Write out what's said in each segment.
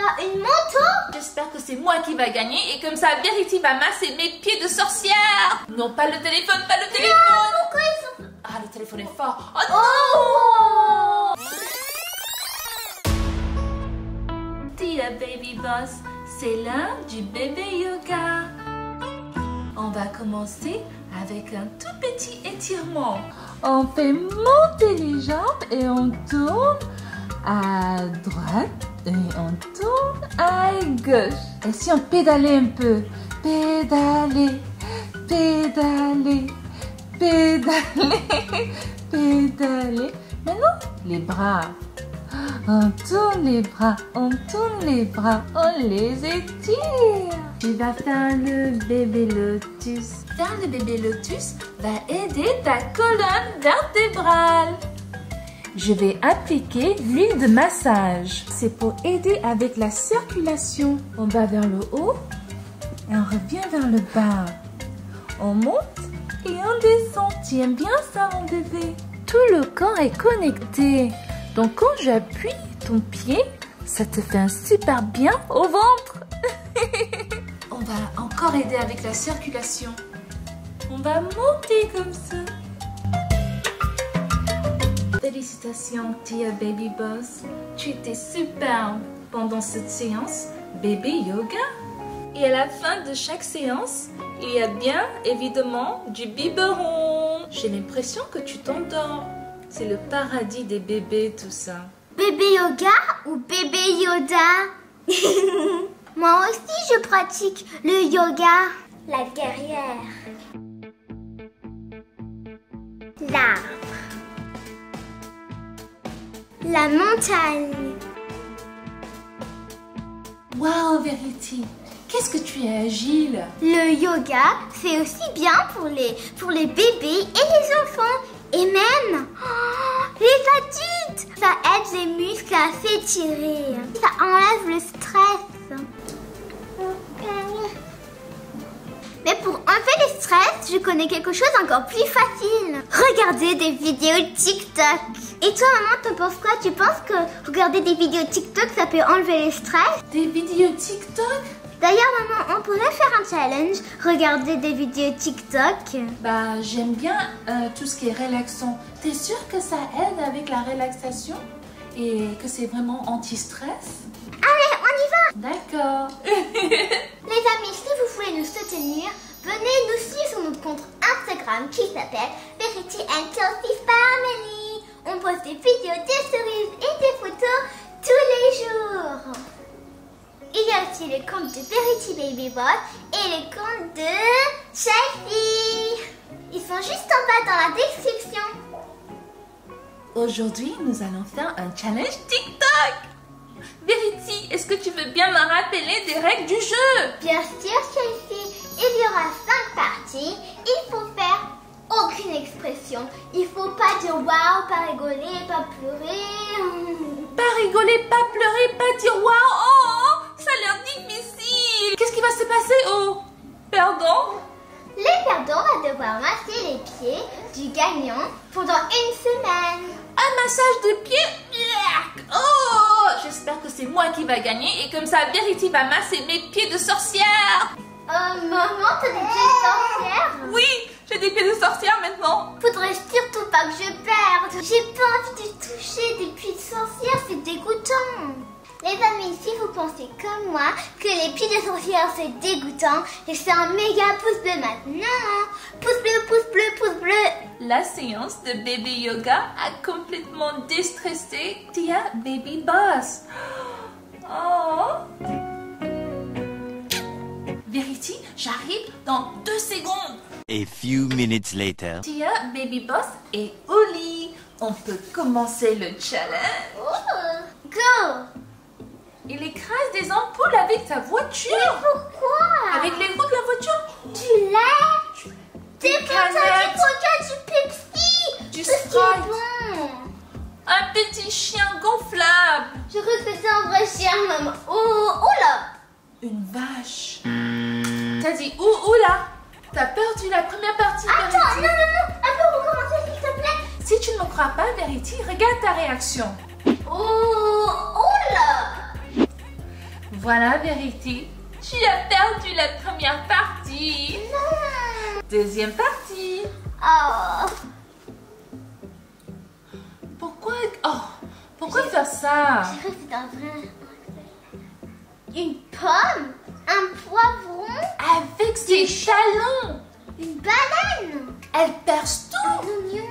va, une moto? J'espère que c'est moi qui va gagner et comme ça, Verity va masser mes pieds de sorcière. Non, pas le téléphone, pas le téléphone. Non, pourquoi ils sont... Ah, le téléphone est fort. Oh non! Tia Baby Boss, c'est l'heure du bébé yoga. On va commencer avec un tout petit étirement. On fait monter les jambes et on tourne à droite et on tourne à gauche. Et si on pédalait un peu, pédaler, pédaler, pédaler, pédaler. Maintenant, les bras. On tourne les bras, on tourne les bras, on les étire. Tu vas faire le bébé lotus. Faire le bébé lotus va aider ta colonne vertébrale. Je vais appliquer l'huile de massage. C'est pour aider avec la circulation. On va vers le haut et on revient vers le bas. On monte et on descend. Tu aimes bien ça, mon bébé? Tout le corps est connecté. Donc quand j'appuie ton pied, ça te fait un super bien au ventre. On va encore aider avec la circulation. On va monter comme ça. Félicitations, Tia Baby Boss. Tu étais superbe pendant cette séance bébé yoga. Et à la fin de chaque séance, il y a bien évidemment du biberon. J'ai l'impression que tu t'endors. C'est le paradis des bébés, tout ça. Bébé yoga ou bébé Yoda? Moi aussi, je pratique le yoga. La guerrière. L'arbre. La montagne. Waouh, Verity, qu'est-ce que tu es agile. Le yoga, c'est aussi bien pour les bébés et les enfants. Et même les adultes. Ça aide les muscles à s'étirer. Ça enlève le stress. Mais pour enlever le stress, je connais quelque chose encore plus facile. Regardez des vidéos TikTok. Et toi, maman, t'en penses quoi? Tu penses que regarder des vidéos TikTok, ça peut enlever le stress? Des vidéos TikTok? D'ailleurs, maman, on pourrait faire un challenge. Regarder des vidéos TikTok. Bah, j'aime bien tout ce qui est relaxant. T'es sûre que ça aide avec la relaxation? Et que c'est vraiment anti-stress? Allez, on y va! D'accord. Les amis, si vous voulez nous soutenir, venez nous suivre sur notre compte Instagram qui s'appelle Verity and Kelsey Family. On poste des vidéos, des stories et des photos tous les jours. Il y a aussi le compte de Verity Baby Boss et le compte de Chelsea. Ils sont juste en bas dans la description. Aujourd'hui, nous allons faire un challenge TikTok. Verity, est-ce que tu veux bien me rappeler des règles du jeu? Bien sûr, Chelsea. Il y aura 5 parties. Il faut faire aucune expression. Il faut pas dire waouh, pas rigoler, pas pleurer. Pas rigoler, pas pleurer, pas dire waouh. Oh, ça a l'air difficile. Qu'est-ce qui va se passer? Oh, pardon? Les perdants vont devoir masser les pieds du gagnant pendant une semaine. Un massage de pieds? Oh, j'espère que c'est moi qui va gagner et comme ça, Verity va masser mes pieds de sorcière. Maman, t'as des pieds de sorcière? Oui, j'ai des pieds de sorcière maintenant. Faudrait surtout pas que je perde. J'ai pas envie de toucher des pieds de sorcière, c'est dégoûtant. Les amis, si vous pensez comme moi que les pieds de sorcière c'est dégoûtant, laissez un méga pouce bleu maintenant. Pouce bleu, pouce bleu, pouce bleu. La séance de bébé yoga a complètement déstressé Tia Baby Boss. Oh. Verity, j'arrive dans 2 secondes. A few minutes later. Tia Baby Boss est au lit. On peut commencer le challenge. Oh. Go. Il écrase des ampoules avec sa voiture. Mais pourquoi? Avec les roues de la voiture. Du lait, des canettes, du Coca, du Pepsi, du tout ce qui est Sprite. bon. Un petit chien gonflable. Je crois que c'est un vrai chien, maman. Oh, oh là. Une vache. T'as dit où là? T'as perdu la première partie. Attends, Verity. non. Un peu recommencer, s'il te plaît. Si tu ne me crois pas, Verity, regarde ta réaction. Oh là. voilà, Verity. Tu as perdu la première partie. Non. Deuxième partie. Oh. Pourquoi faire ça? J'ai cru que c'était un vrai. Une pomme, un poivron, Avec ses talons. une banane, Elle perce un tout. oignon.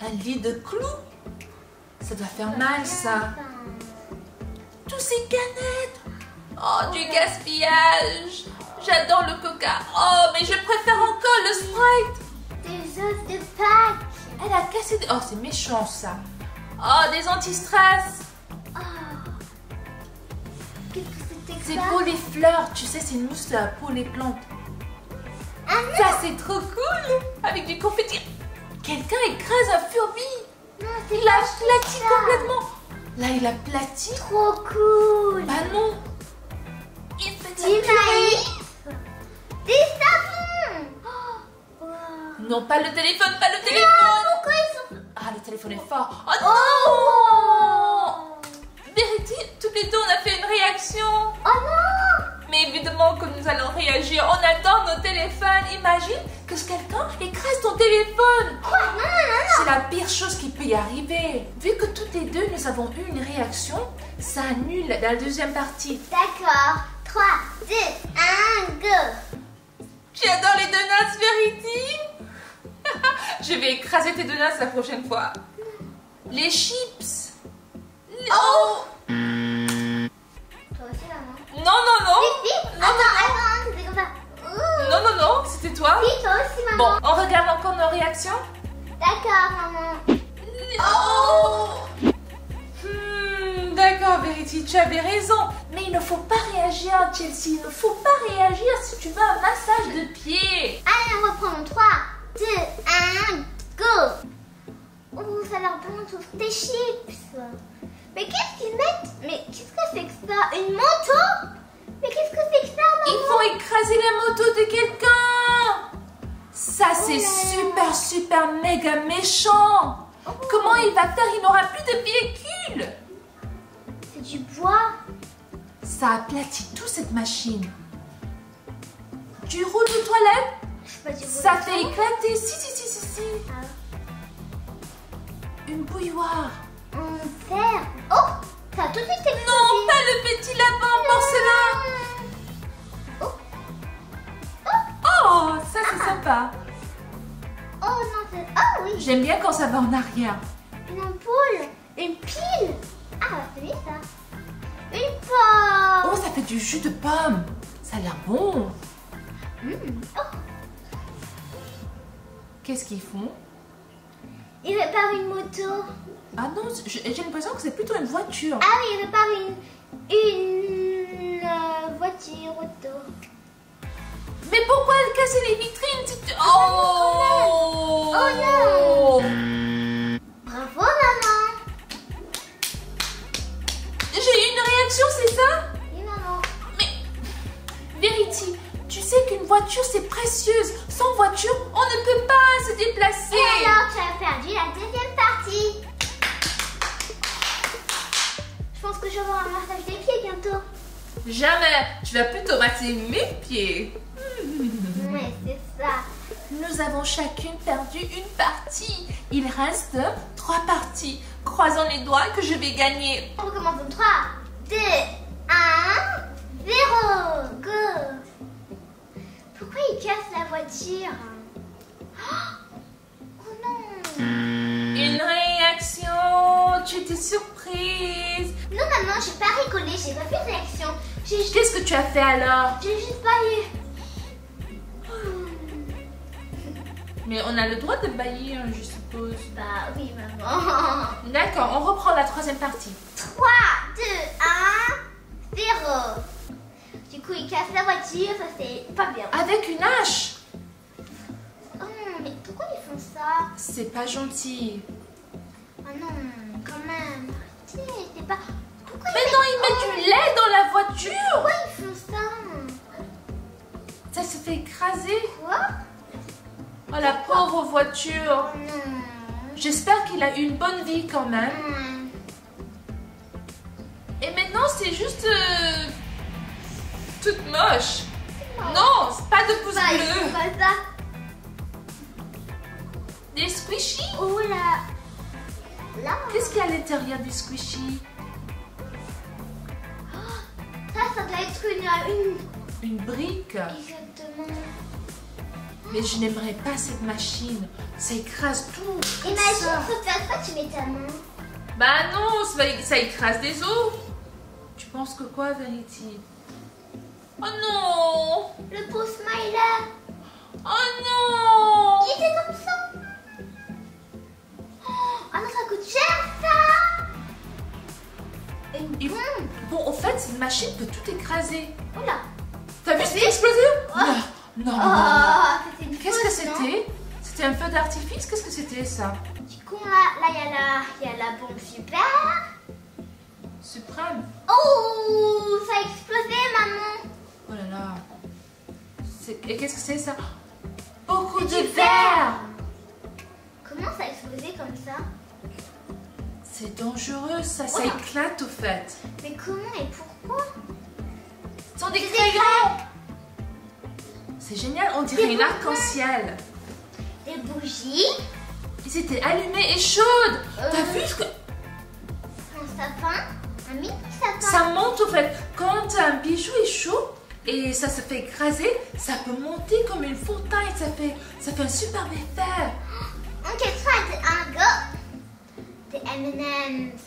Un lit de clous. Ça doit faire mal, ça. Tous ces canettes. Oh, du gaspillage. J'adore le coca. Oh, mais je préfère encore le Sprite. Des œufs de Pâques. Elle a cassé des... Oh, c'est méchant, ça. Oh, des anti-strass. Oh. Qu'est-ce que c'était que C'est ça? pour les fleurs. Tu sais, c'est une mousse là, pour les plantes. Ah non. Ça, c'est trop cool. Avec du confetti. Quelqu'un écrase un Furby. Non, c'est Il a pas aplati ça. complètement. Là, il a aplati. Trop cool. Bah non. Il fait de Du la purée. maïs. Des savons. Oh. Wow. Non, pas le téléphone, pas le Non, téléphone. pourquoi ils sont... Ah, le téléphone est fort. Oh Oh. non. Verity, toutes les deux, on a fait une réaction. Oh non. Mais évidemment que nous allons réagir. On attend nos téléphones. Imagine que quelqu'un écrase ton téléphone. Quoi? Non, non, non, C'est la pire chose qui peut y arriver. Vu que toutes les deux, nous avons eu une réaction, ça annule la deuxième partie. D'accord. 3, 2, 1, go. J'adore les donuts, Verity. Je vais écraser tes donuts la prochaine fois. Les chips. Oh. Toi aussi, maman. Non, non, non. Si, si. Non, Attends, c'était comme ça. Ouh. non, non, non, c'était toi. Si, toi aussi, Bon, maman. on regarde encore nos réactions. D'accord, maman. Oh. D'accord, Verity, tu avais raison. Mais il ne faut pas réagir, Chelsea. Il ne faut pas réagir si tu veux un massage de pied. Allez, on reprend. 3, 2, 1, go. Oh, ça a l'air bon, sauf des chips. Mais qu'est-ce qu'ils mettent? Mais qu'est-ce que c'est que ça? Une moto? Mais qu'est-ce que c'est que ça, maman? Ils vont écraser la moto de quelqu'un. Ça, c'est Oh là là. super, méga méchant. Comment il va faire? Il n'aura plus de véhicule. C'est du bois. Ça aplatit tout cette machine. Du rouleau de toilette, C'est pas du ça bois. fait éclater. Si. Ah. Une bouilloire. En fer. Oh, ça a tout de suite explosé. Non, pas le petit lapin en porcelain. Oh. Oh, ça c'est sympa. Oh non, c'est... Oh oui. J'aime bien quand ça va en arrière. Une ampoule. Une pile. Ah, c'est bien ça. Une pomme. Oh, ça fait du jus de pomme. Ça a l'air bon. Oh. Qu'est-ce qu'ils font? Il répare une moto. Ah non, j'ai l'impression que c'est plutôt une voiture. Ah oui, il répare une voiture auto. Mais pourquoi elle casse les vitrines si tu... Oh! Oh non! Bravo, maman. J'ai eu une réaction, c'est ça? Oui, maman. Mais, Verity, tu sais qu'une voiture c'est précieuse. Sans voiture, on ne peut pas se déplacer. Et alors, tu as perdu la deuxième partie. Je pense que je vais avoir un massage des pieds bientôt. Jamais. Tu vas plutôt masser mes pieds. Ouais, c'est ça. Nous avons chacune perdu une partie. Il reste 3 parties. Croisons les doigts que je vais gagner. On recommence en 3, 2, 1, 0. Go. Pourquoi il casse la voiture? Oh non. Une réaction. Tu étais surprise. Non, maman, j'ai pas rigolé, j'ai pas fait de réaction. J'ai Qu'est-ce que tu as fait alors? juste baillé. Mais on a le droit de bailler, hein, je suppose. Bah oui, maman. D'accord, on reprend la troisième partie. 3, 2, 1, 0. Du coup, il casse la voiture, ça c'est pas bien. Avec une hache. Oh non, mais pourquoi ils font ça? C'est pas gentil. Oh non, quand même. C'est pas... Pourquoi Mais non, ils mettent du lait dans la voiture. Pourquoi ils font ça? Ça se fait écraser. Quoi? Oh, la pauvre voiture. Oh non. J'espère qu'il a eu une bonne vie quand même. Et maintenant, c'est c'est juste toute moche. Non, c'est pas de pouce bleu. C'est pas ça. Des squishy. Oh là. Là. Qu'est-ce qu'il y a à l'intérieur du squishy? Ça doit être une... Une brique. Exactement. Mais je n'aimerais pas cette machine. Ça écrase tout. Comme Imagine, ça. faut faire quoi, tu mets ta main. Bah non, ça écrase des os. Tu penses que quoi, Verity? Oh non. Le beau smiley. Oh non. Il était comme ça. Oh non, ça coûte cher ça. Une Et bombe. bon, au fait, cette machine peut tout écraser. Oula. T'as vu ce qui a explosé? Non, non, non. Oh, c'était une Qu'est-ce que fausse, non? c'était? C'était un feu d'artifice? Qu'est-ce que c'était ça? Du coup, là, il y a la bombe super. Suprême. Oh, ça a explosé, maman. Oh là là. Et qu'est-ce que c'est ça? Beaucoup de du verre. Comment ça a explosé comme ça? C'est dangereux, ça Oh. éclate au fait. Mais comment et pourquoi? Ce sont des Des crayons. C'est génial, on dirait Des une bonbons. arc-en-ciel. Des bougies. Ils étaient allumés et chaudes. T'as vu ce que... Un sapin. Un mini sapin. Ça monte au fait. Quand un bijou est chaud et ça se fait écraser, ça peut monter comme une fontaine. Ça fait un superbe effet. On quêtera un gars. Des M&M's.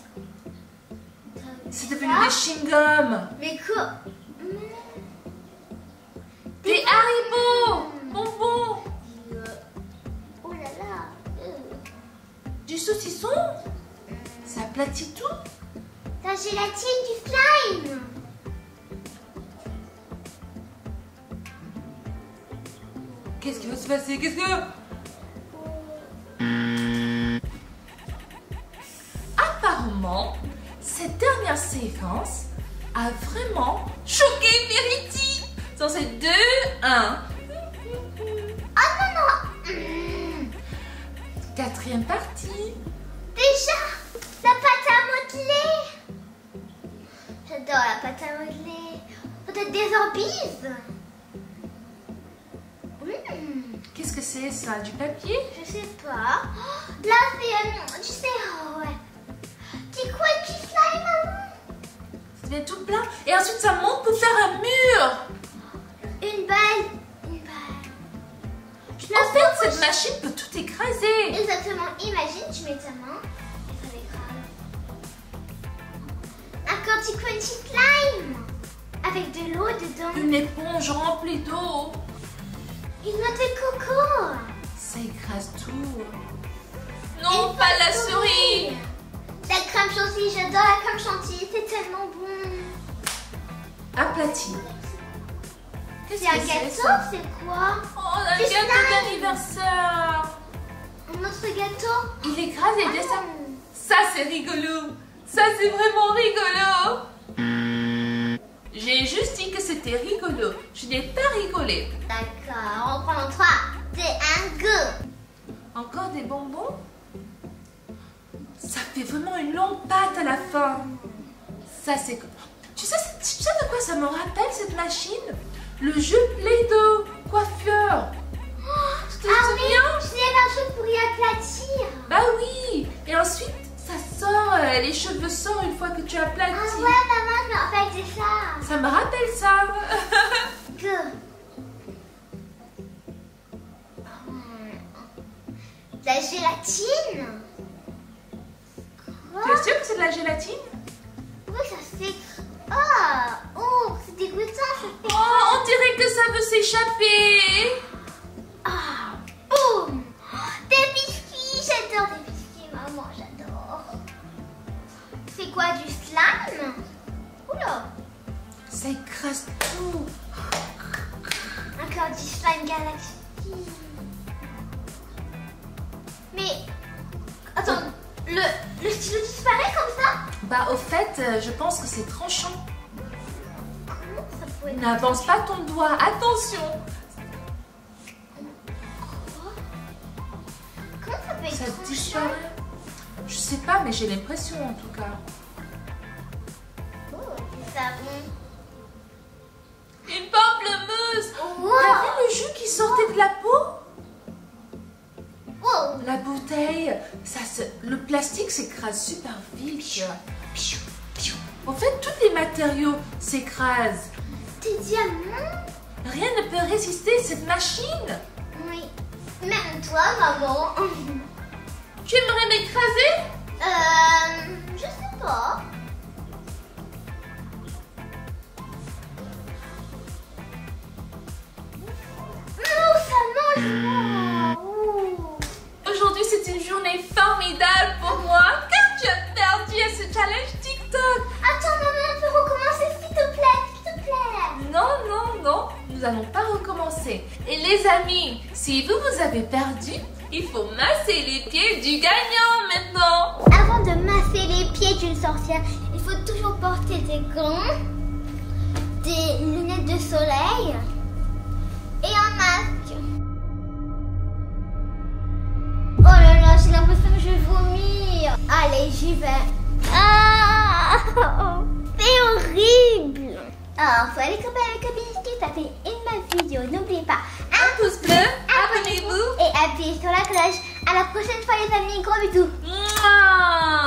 C'est devenu des chewing-gums. Mais quoi? Des Haribo. Bonbons. Oh là là. Du saucisson. Ça aplatit tout. La gélatine du slime. Qu'est-ce qui va se passer? Qu'est-ce que... Apparemment, cette dernière séquence a vraiment choqué Verity. Dans ces 2, 1. Oh non, non. Quatrième partie. Déjà, la pâte à modeler. J'adore la pâte à modeler. Peut-être des orbises. Qu'est-ce que c'est ça? Du papier? Je sais pas. Oh, là, c'est... tu sais, oh, ouais. C'est quoi du slime, maman? Ça devient tout plein. Et ensuite, ça monte pour faire un mur. Une balle. Une balle. En fait, cette machine peut tout écraser. Exactement. Imagine, tu mets ta main et ça l'écrase. Un Candy Crunchy slime. Avec de l'eau dedans. Une éponge remplie d'eau. Une noix de coco. Ça écrase tout. Non, pas la souris. La crème chantilly, j'adore la crème chantilly, c'est tellement bon. Aplati. Qu'est-ce C'est un que gâteau, ça? c'est quoi? Oh, un Du gâteau slime. d'anniversaire. Un autre gâteau. Il écrase et descend. Ah. Ça, c'est rigolo. Ça, c'est vraiment rigolo. J'ai juste dit que c'était rigolo. Je n'ai pas rigolé. D'accord, on reprend en 3, 2, 1, go. Encore des bonbons? Ça fait vraiment une longue pâte à la fin. Ça, c'est... Tu sais de quoi ça me rappelle, cette machine? Le jeu Play-Doh coiffeur. Tu te souviens? Je lève un truc pour y aplatir. Bah oui. Et ensuite, ça sort, les cheveux sortent une fois que tu aplatis. Ah ouais, maman, mais en fait, c'est ça. Ça me rappelle ça. Go. La gélatine. Quoi? Tu es sûre que c'est de la gélatine? Oui, ça fait... Oh, c'est dégoûtant, ça fait... Oh, on dirait que ça veut s'échapper. Ah, boum. Des biscuits, j'adore des biscuits, maman, j'adore. C'est quoi, du slime? Oula. Ça écrase tout. Encore du slime galaxy. Mais, attends, le stylo disparaît comme ça? Bah au fait, je pense que c'est tranchant. Comment ça pourrait... N'avance pas ton doigt, attention. Quoi? Comment ça peut être Ça tranchant? disparaît. Je sais pas, mais j'ai l'impression en tout cas. Oh, ça savon? Une pamplemousse. Wow. T'as vu le jus qui sortait de la peau? Wow. La bouteille, le plastique s'écrase super vite. En fait, tous les matériaux s'écrasent. Tes diamants? Rien ne peut résister à cette machine. Oui. Même toi, maman. Tu aimerais m'écraser? Je sais pas. Oh, ça mange. Aujourd'hui, c'est une journée formidable pour moi car tu as perdu à ce challenge TikTok. Attends, maman, on peut recommencer, s'il te plaît, s'il te plaît. Non, non, non, nous n'allons pas recommencer. Et les amis, si vous avez perdu, il faut masser les pieds du gagnant maintenant. Avant de masser les pieds d'une sorcière, il faut toujours porter des gants, des lunettes de soleil et un masque. Oh là là, j'ai l'impression que je vais vomir. Allez, j'y vais. Ah, c'est horrible. Alors, faut aller copains avec communauté, taper une vidéo. N'oubliez pas, Un pouce bleu, abonnez-vous. et appuyez sur la cloche. À la prochaine fois les amis, gros bisous. Mouah.